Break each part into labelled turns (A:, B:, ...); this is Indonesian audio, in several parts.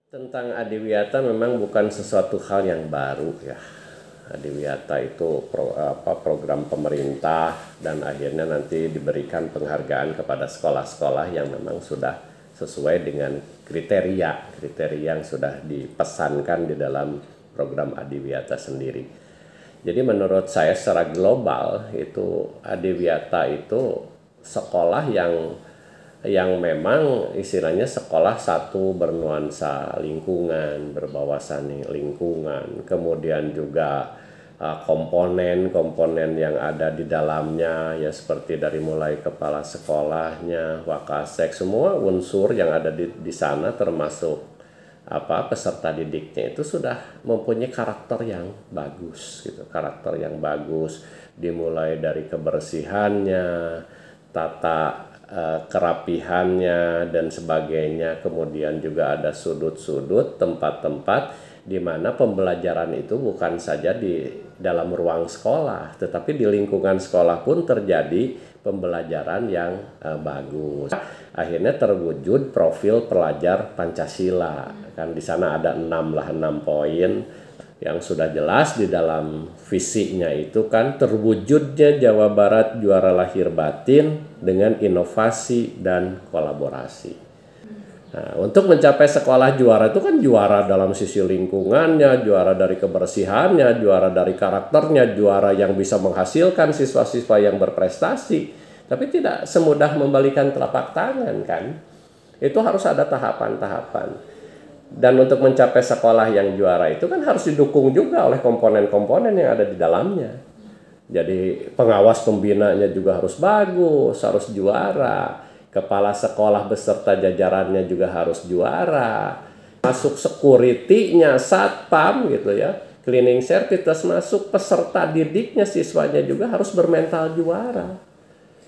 A: Tentang Adiwiyata memang bukan sesuatu hal yang baru ya. Adiwiyata itu program pemerintah dan akhirnya nanti diberikan penghargaan kepada sekolah-sekolah yang memang sudah sesuai dengan kriteria yang sudah dipesankan di dalam program Adiwiyata sendiri. Jadi menurut saya secara global itu Adiwiyata itu sekolah yang memang istilahnya sekolah satu bernuansa lingkungan, berwawasan lingkungan, kemudian juga komponen yang ada di dalamnya ya seperti dari mulai kepala sekolahnya, wakasek, semua unsur yang ada di sana termasuk peserta didiknya itu sudah mempunyai karakter yang bagus gitu, karakter yang bagus dimulai dari kebersihannya, tata kerapihannya dan sebagainya, kemudian juga ada sudut-sudut tempat-tempat di mana pembelajaran itu bukan saja di dalam ruang sekolah tetapi di lingkungan sekolah pun terjadi pembelajaran yang bagus. Akhirnya terwujud profil pelajar Pancasila kan, di sana ada 6 poin yang sudah jelas di dalam visinya itu kan terwujudnya Jawa Barat juara lahir batin dengan inovasi dan kolaborasi. Nah, untuk mencapai sekolah juara itu kan juara dalam sisi lingkungannya, juara dari kebersihannya, juara dari karakternya, juara yang bisa menghasilkan siswa-siswa yang berprestasi. Tapi tidak semudah membalikan telapak tangan kan. Itu harus ada tahapan-tahapan. Dan untuk mencapai sekolah yang juara itu kan harus didukung juga oleh komponen-komponen yang ada di dalamnya. Jadi pengawas pembinanya juga harus bagus, harus juara. Kepala sekolah beserta jajarannya juga harus juara. Masuk security-nya, satpam gitu ya. Cleaning service masuk, peserta didiknya, siswanya juga harus bermental juara.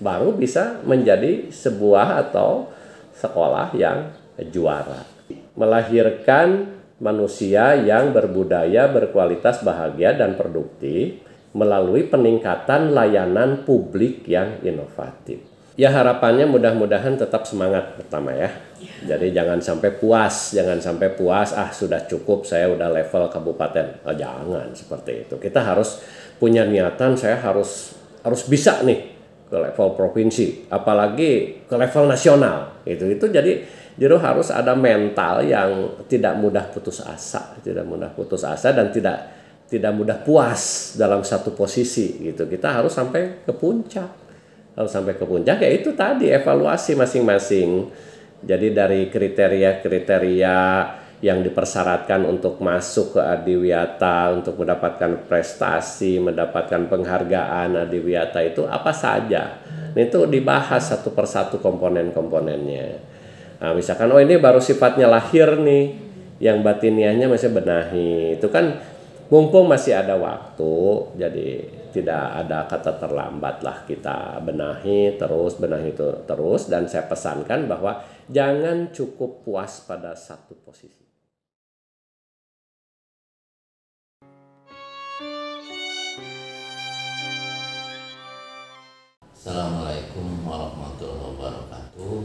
A: Baru bisa menjadi sebuah atau sekolah yang juara. Melahirkan manusia yang berbudaya, berkualitas, bahagia, dan produktif melalui peningkatan layanan publik yang inovatif. Ya harapannya mudah-mudahan tetap semangat pertama ya. Jadi jangan sampai puas, sudah cukup saya udah level kabupaten. Oh, jangan seperti itu. Kita harus punya niatan, saya harus bisa nih ke level provinsi, apalagi ke level nasional. Itu jadi harus ada mental yang tidak mudah putus asa dan tidak mudah puas dalam satu posisi gitu. Kita harus sampai ke puncak. Ya itu tadi evaluasi masing-masing. Jadi dari kriteria-kriteria yang dipersyaratkan untuk masuk ke Adiwiyata, untuk mendapatkan prestasi, mendapatkan penghargaan Adiwiyata itu apa saja. Itu dibahas satu persatu komponen-komponennya. Nah, misalkan ini baru sifatnya lahir nih, yang batiniahnya masih benahi. Itu kan mumpung masih ada waktu, jadi tidak ada kata terlambat lah, kita benahi terus, dan saya pesankan bahwa jangan cukup puas pada satu posisi.
B: Assalamualaikum warahmatullahi wabarakatuh.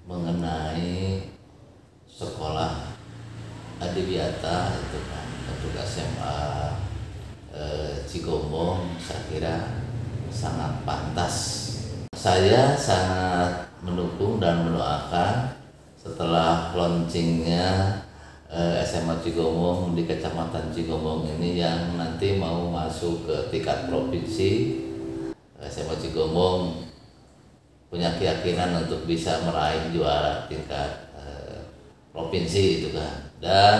B: Mengenai sekolah Adiwiyata itu kan untuk SMA Cigombong, saya kira sangat pantas. Saya sangat mendukung dan mendoakan setelah launchingnya SMA Cigombong di Kecamatan Cigombong ini yang nanti mau masuk ke tingkat provinsi. SMA Cigombong punya keyakinan untuk bisa meraih juara tingkat provinsi itu kan, dan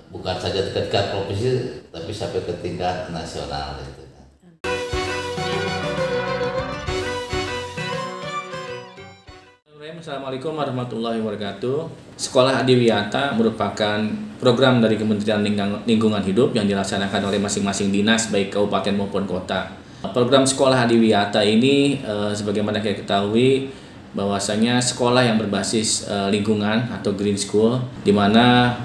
B: bukan saja tingkat provinsi tapi sampai ke tingkat nasional itu kan.
C: Assalamualaikum warahmatullahi wabarakatuh. Sekolah Adiwiyata merupakan program dari Kementerian Lingkungan Hidup yang dilaksanakan oleh masing-masing dinas baik kabupaten maupun kota. Program sekolah Adiwiyata ini sebagaimana kita ketahui bahwasanya sekolah yang berbasis lingkungan atau green school, di mana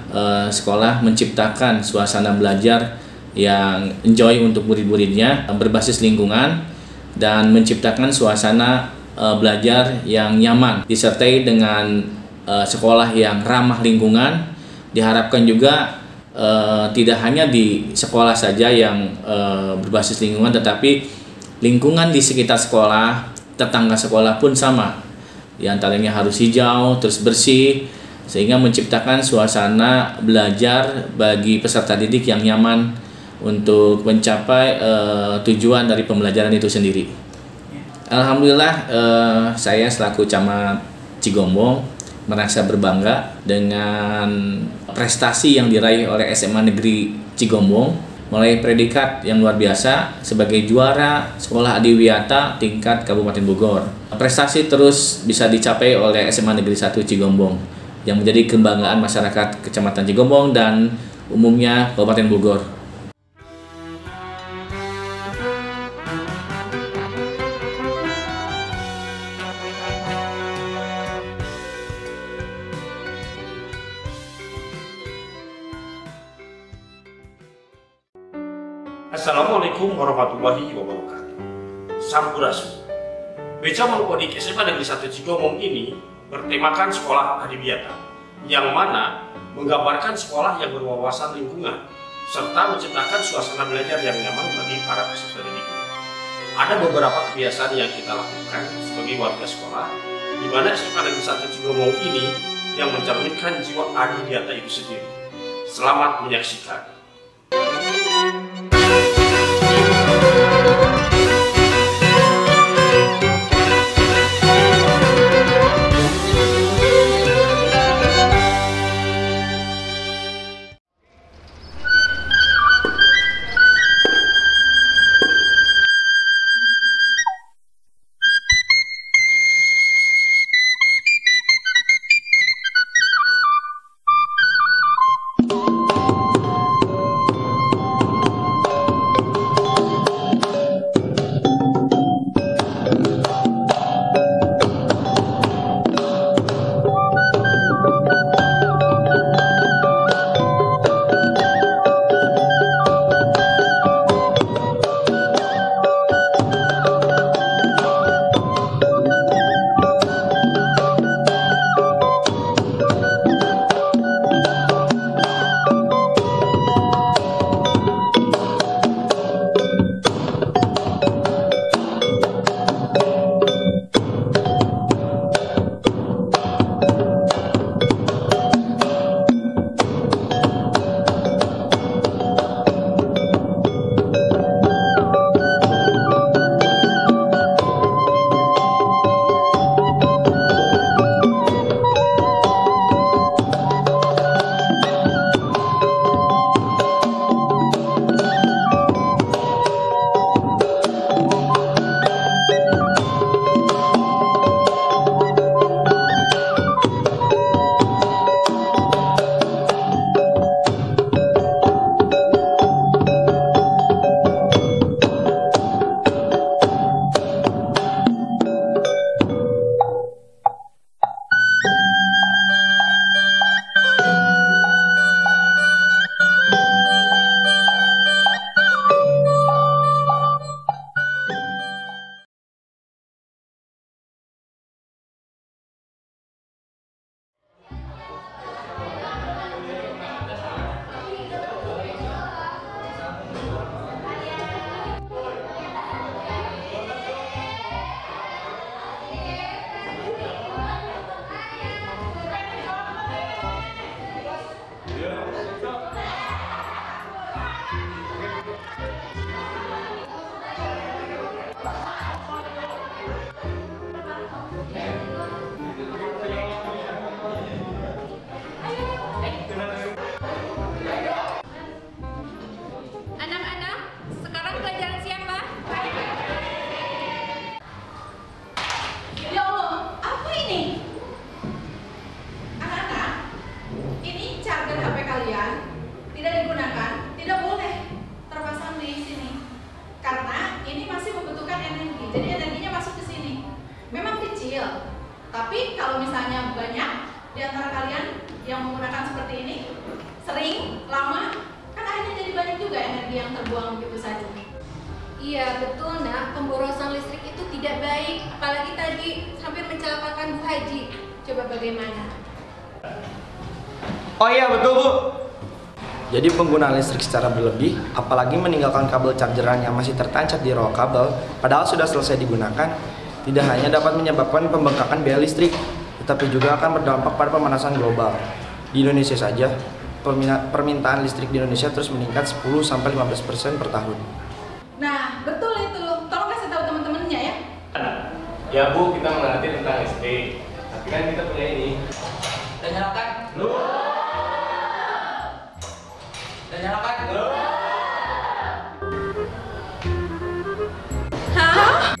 C: sekolah menciptakan suasana belajar yang enjoy untuk murid-muridnya, berbasis lingkungan, dan menciptakan suasana belajar yang nyaman, disertai dengan sekolah yang ramah lingkungan. Diharapkan juga tidak hanya di sekolah saja yang berbasis lingkungan, tetapi lingkungan di sekitar sekolah, tetangga sekolah pun sama. Di antaranya harus hijau, terus bersih, sehingga menciptakan suasana belajar bagi peserta didik yang nyaman untuk mencapai tujuan dari pembelajaran itu sendiri. Alhamdulillah, saya selaku Camat Cigombong merasa berbangga dengan prestasi yang diraih oleh SMA Negeri Cigombong, mulai predikat yang luar biasa sebagai juara sekolah Adiwiyata tingkat Kabupaten Bogor. Prestasi terus bisa dicapai oleh SMA Negeri 1 Cigombong yang menjadi kebanggaan masyarakat Kecamatan Cigombong dan umumnya Kabupaten Bogor.
D: Assalamualaikum warahmatullahi wabarakatuh. Sampurasun. Beca Mangkodik SMA Negeri 1 Cigombong ini bertemakan sekolah Adiwiyata, yang mana menggambarkan sekolah yang berwawasan lingkungan serta menciptakan suasana belajar yang nyaman bagi para peserta didik. Ada beberapa kebiasaan yang kita lakukan sebagai warga sekolah, di mana SMA Negeri 1 Cigombong ini yang mencerminkan jiwa Adiwiyata itu sendiri. Selamat menyaksikan.
E: Tapi kalau misalnya banyak di antara kalian yang menggunakan seperti ini, sering, lama, kan akhirnya jadi banyak juga energi yang terbuang begitu saja.
F: Iya betul nak, pemborosan listrik itu tidak baik. Apalagi tadi hampir mencelakakan Bu Haji. Coba bagaimana?
G: Oh iya betul Bu. Jadi penggunaan listrik secara berlebih, apalagi meninggalkan kabel chargeran yang masih tertancap di row kabel, padahal sudah selesai digunakan, tidak hanya dapat menyebabkan pembengkakan biaya listrik, tetapi juga akan berdampak pada pemanasan global. Di Indonesia saja, permintaan listrik di Indonesia terus meningkat 10-15% per tahun.
E: Nah, betul itu. Tolong kasih tahu teman-temannya ya.
H: Ya Bu, kita mengerti tentang listrik. Tapi kan kita punya ini.
B: Dan nyalakan. Dan nyalakan.
E: Hah?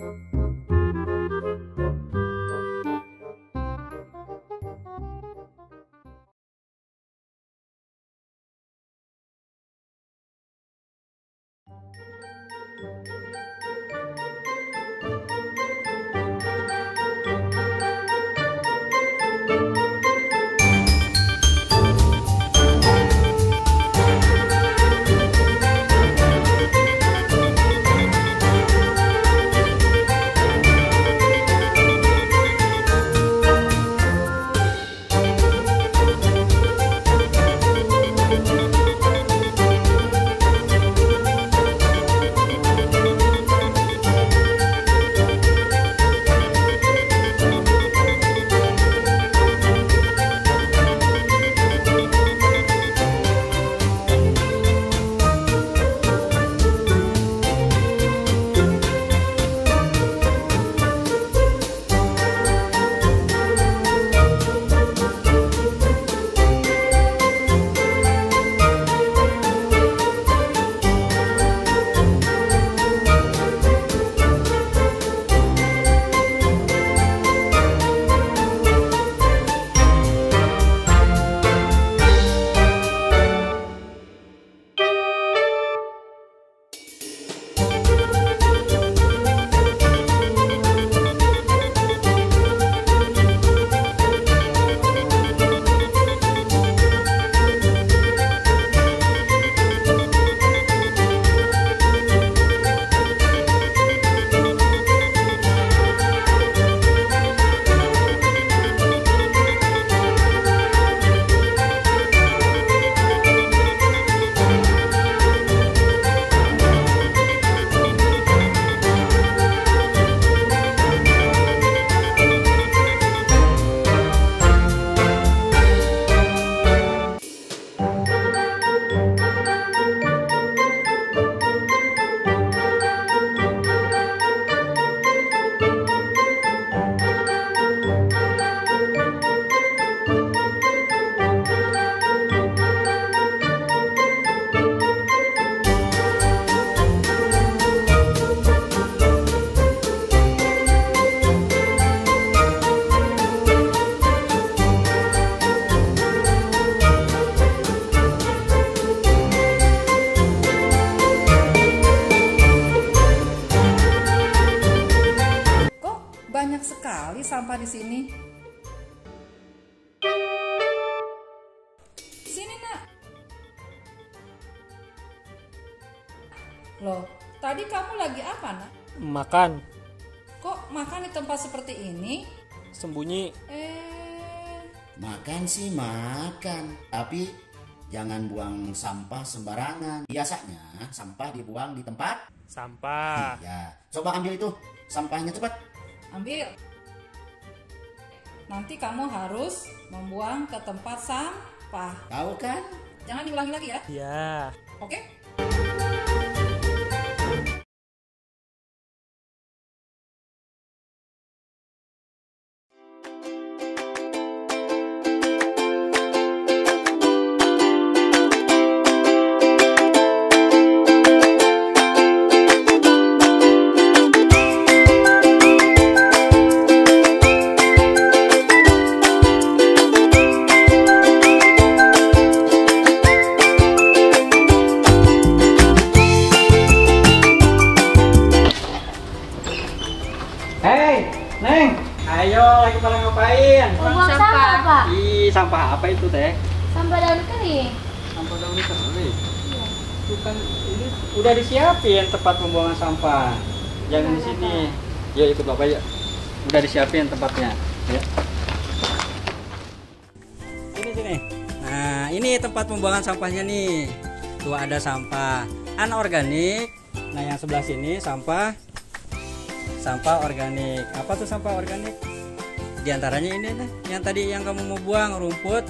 I: Banyak sekali sampah di sini. Sini nak. Loh, tadi kamu lagi apa nak?
J: Makan.
I: Kok makan di tempat seperti ini?
J: Sembunyi.
K: Makan sih makan, tapi jangan buang sampah sembarangan. Biasanya sampah dibuang di tempat
J: sampah.
K: Ya, coba ambil itu sampahnya cepat.
I: Ambil. Nanti kamu harus membuang ke tempat sampah.
K: Tahu kan?
I: Jangan diulangi lagi ya.
J: Iya.
I: Oke?
L: kalian?
F: Membuang sampah, Pak.
L: Ih, sampah apa itu teh?
F: Sampah daun kering.
L: Sampah daun kering. Itu kan ini udah disiapin tempat pembuangan sampah. Jangan di sini. Yuk ikut Bapak yuk. Udah disiapin tempatnya. Ya. Sini. Nah, ini tempat pembuangan sampahnya nih. Tuh ada sampah anorganik. Nah, yang sebelah sini sampah organik. Apa tuh sampah organik? Di antaranya ini nih, yang tadi yang kamu mau buang, rumput,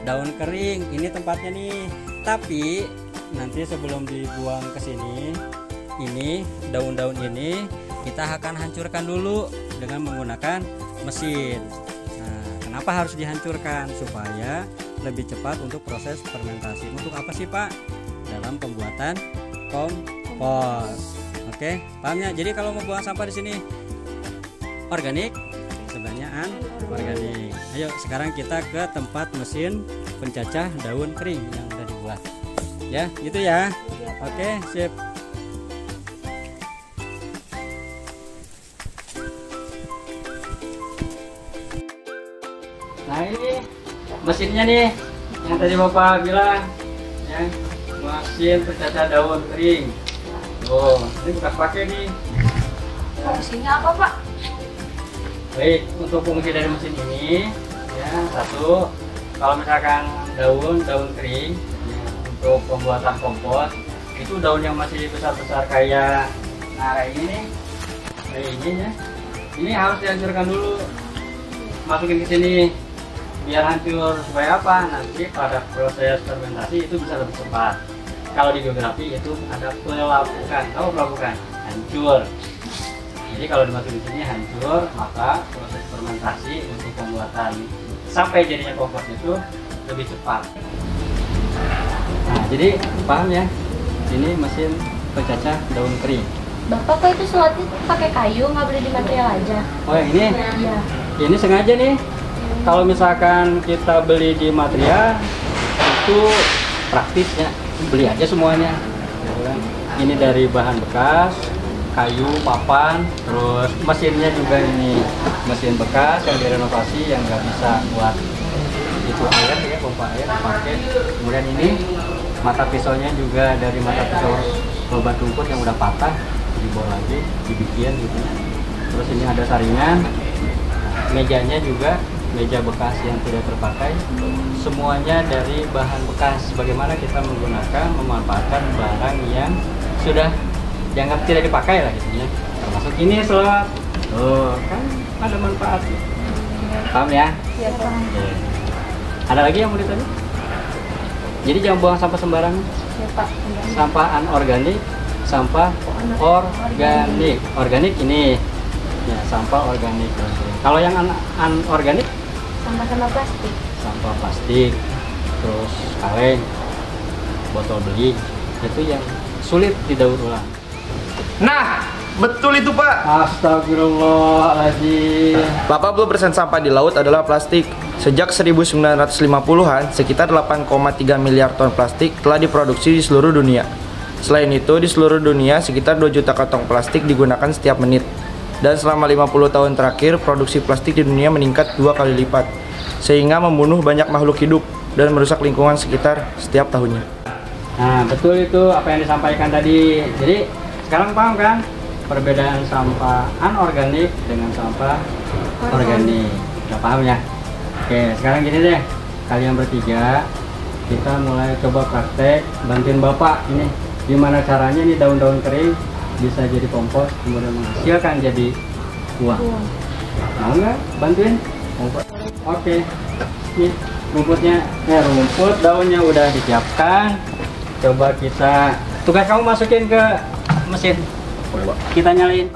L: daun kering. Ini tempatnya nih. Tapi nanti sebelum dibuang ke sini, ini daun-daun ini kita akan hancurkan dulu dengan menggunakan mesin. Nah, kenapa harus dihancurkan? Supaya lebih cepat untuk proses fermentasi. Untuk apa sih, Pak? Dalam pembuatan kompos. Oke, paham ya? Jadi kalau mau buang sampah di sini organik, sebenarnya anorganik. Ayo sekarang kita ke tempat mesin pencacah daun kering yang udah dibuat. Ya, gitu ya. Oke, sip. Nah, ini mesinnya nih yang tadi Bapak bilang ya, mesin pencacah daun kering. Oh, ini bekas pakai nih.
F: Fungsinya apa, Pak?
L: Baik, untuk fungsi dari mesin ini ya, satu, kalau misalkan daun kering ya, untuk pembuatan kompos itu daun yang masih besar-besar kayak kayak ini nih, kayak ini ya, ini harus dihancurkan dulu, masukin ke sini biar hancur. Supaya apa? Nanti pada proses fermentasi itu bisa lebih cepat. Kalau di geografi itu ada pelapukan, tahu pelapukan? Hancur. Jadi kalau dimasukin di sini hancur, maka proses fermentasi untuk pembuatan sampai jadinya kompos itu lebih cepat. Nah, jadi paham ya? Ini mesin pencacah daun kering.
F: Bapak kok itu selatih pakai kayu, nggak boleh di material aja?
L: Oh yang ini?
F: Iya.
L: Ini sengaja nih. Kalau misalkan kita beli di material itu praktis ya, beli aja semuanya. Ini dari bahan bekas, kayu, papan, terus mesinnya juga ini mesin bekas yang direnovasi yang nggak bisa buat itu air ya, pompa air pakai. Kemudian ini mata pisaunya juga dari mata pisau obat rumput yang udah patah, dibawa lagi, dibikin gitu. Terus ini ada saringan, mejanya juga meja bekas yang tidak terpakai, semuanya dari bahan bekas. Bagaimana kita menggunakan, memanfaatkan barang yang sudah dianggap tidak dipakai lah gitu ya. Termasuk ini slot. Tuh, kan ada manfaatnya. Paham ya?
F: Iya, paham.
L: Ada lagi yang mau ditanya? Jadi jangan buang sampah sembarangan.
F: Ya, Pak.
L: Sampah anorganik, sampah organik. Organik ini ya, sampah organik. Kalau yang anorganik,
F: Sampah plastik.
L: sampah plastik, terus kaleng, botol beli, itu yang sulit didaur ulang.
G: Nah, betul itu, Pak.
L: Astagfirullahaladzim.
G: 80% sampah di laut adalah plastik. Sejak 1950-an, sekitar 8,3 miliar ton plastik telah diproduksi di seluruh dunia. Selain itu, di seluruh dunia sekitar 2 juta kantong plastik digunakan setiap menit. Dan selama 50 tahun terakhir, produksi plastik di dunia meningkat 2 kali lipat, sehingga membunuh banyak makhluk hidup dan merusak lingkungan sekitar setiap tahunnya.
L: Nah, betul itu apa yang disampaikan tadi. Jadi, sekarang paham kan perbedaan sampah anorganik dengan sampah organik. Udah paham ya? Oke, sekarang gini deh, kalian bertiga kita mulai coba praktek, bantuin Bapak ini gimana caranya nih daun-daun kering bisa jadi kompos, kemudian menghasilkan jadi uang. Mau nggak bantuin? Oke, nih rumputnya, rumput daunnya udah disiapkan. Coba kita, tugas kamu masukin ke mesin, kita nyalain.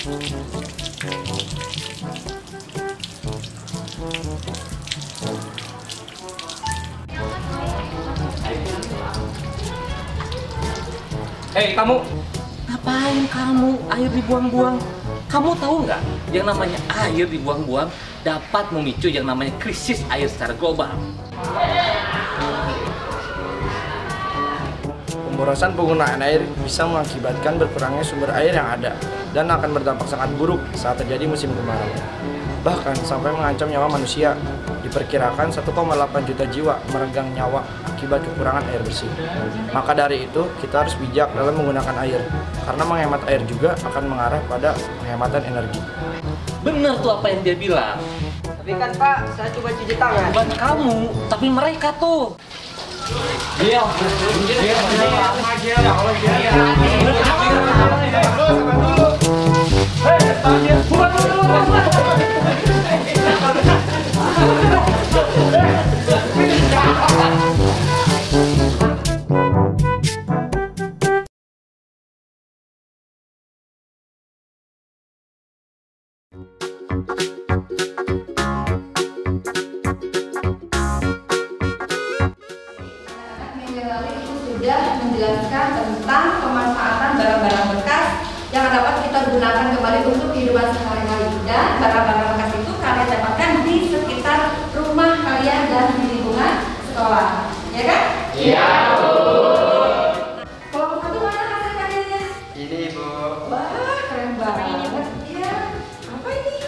M: Hei kamu, ngapain kamu air dibuang-buang? Kamu tahu nggak, yang namanya air dibuang-buang dapat memicu yang namanya krisis air secara global.
G: Pemborosan penggunaan air bisa mengakibatkan berkurangnya sumber air yang ada dan akan berdampak sangat buruk saat terjadi musim kemarau. Bahkan sampai mengancam nyawa manusia. Diperkirakan 1,8 juta jiwa meregang nyawa akibat kekurangan air bersih. Maka dari itu, kita harus bijak dalam menggunakan air, karena menghemat air juga akan mengarah pada penghematan energi.
M: Bener tuh apa yang dia bilang.
N: Tapi kan Pak, saya coba cuci tangan.
M: Bukan kamu, tapi mereka tuh.
F: Sudah menjelaskan tentang pemanfaatan barang-barang bekas yang dapat kita gunakan kembali untuk kehidupan sehari-hari, dan barang-barang bekas itu kalian dapatkan di sekitar rumah kalian dan di lingkungan sekolah, ya kan?
N: Iya, Bu.
F: Kelompok satu mana hasil karyanya?
N: Ini, Bu.
F: Wah, keren banget. Iya. Apa ini?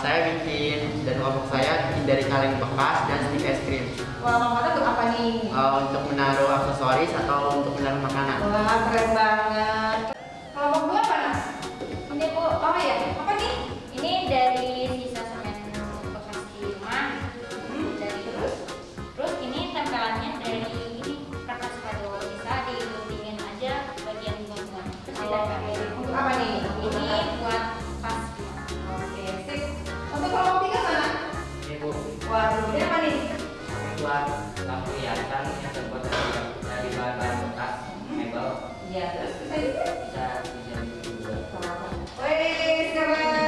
N: Saya bikin, dan kelompok saya bikin dari kaleng bekas dan stik es krim.
F: Wah, Mama untuk apa nih?
N: Untuk menaruh aksesoris atau untuk menaruh makanan.
F: Wah, keren banget. Kelompok dua apa, Nas?
O: Ini Bu,
F: Oh ya, apa nih?
O: ini dari sisa semen bekas di rumah. Dari terus ini tempelannya dari ini kertas kado, bisa diguntingin aja bagian bawah.
F: Untuk apa nih?
O: Ini buat pas.
F: Oke, sip. Untuk kelompok tiga mana?
N: Ini, Bu.
F: Waduh, ini apa nih?
N: Buat lampu hiasan yang terbuat dari bahan bekas mebel.
F: Iya, terus bisa juga?
N: Bisa juga.
F: Wih, keren.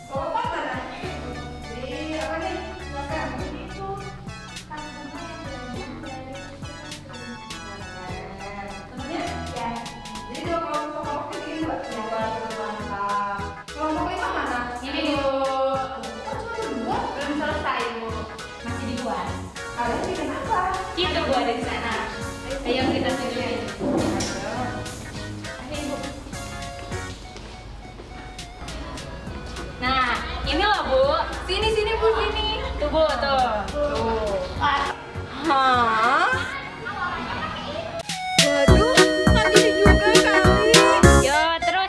F: Kelompok mana? Di apa nih? Silakan. Temennya? Ya. Jadi dua kelompok kecil dua. Mantap. Kelompok lima mana?
O: Ini Bu.
F: Dua?
O: Belum selesai Bu, masih dibuat.
F: Kalian bikin apa?
O: Itu Bu ada di sana. Ayo kita tunjukin. Ayo Bu. Nah, ini loh Bu.
F: Sini Bu, sini.
O: Tuh Bu, tuh. Tuh.
F: Hah? Waduh, nggak gini juga kali.
O: Yo, terus.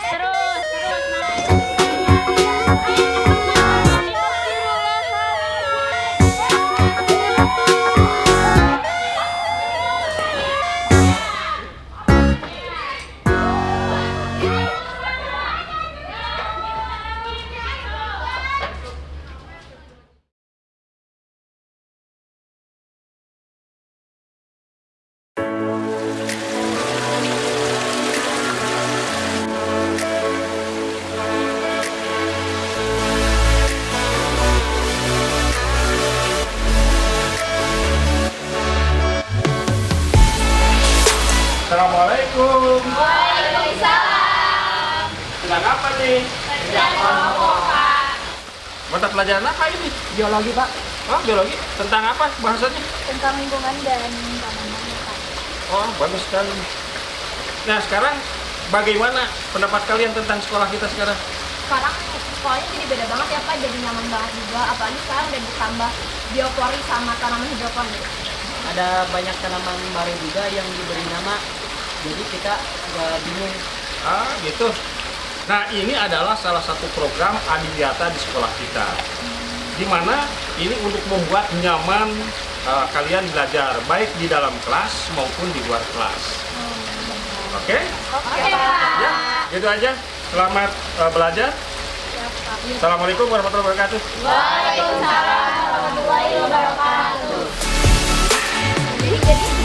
D: Assalamualaikum.
O: Waalaikumsalam.
D: Sedang apa nih?
O: Sedang kelompok Pak.
D: Mata pelajaran apa ini?
N: Biologi, Pak.
D: Oh, biologi. Tentang apa bahasanya?
O: Tentang lingkungan dan tanaman Pak.
D: Oh, bagus sekali. Nah, sekarang bagaimana pendapat kalian tentang sekolah kita sekarang?
F: Sekarang sekolahnya jadi beda banget ya Pak, jadi nyaman banget juga. Apalagi sekarang udah ditambah biopori sama tanaman hidroponik.
N: Ada banyak tanaman baru juga yang diberi nama, jadi kita nggak bingung.
D: Ah, gitu. Nah, ini adalah salah satu program Adiwiyata di sekolah kita. Di mana ini untuk membuat nyaman kalian belajar, baik di dalam kelas maupun di luar kelas. Oke?
O: Oke, Pak.
D: Ya, gitu aja. Selamat belajar. Assalamualaikum warahmatullahi wabarakatuh.
O: Waalaikumsalam warahmatullahi wabarakatuh.
E: Jadi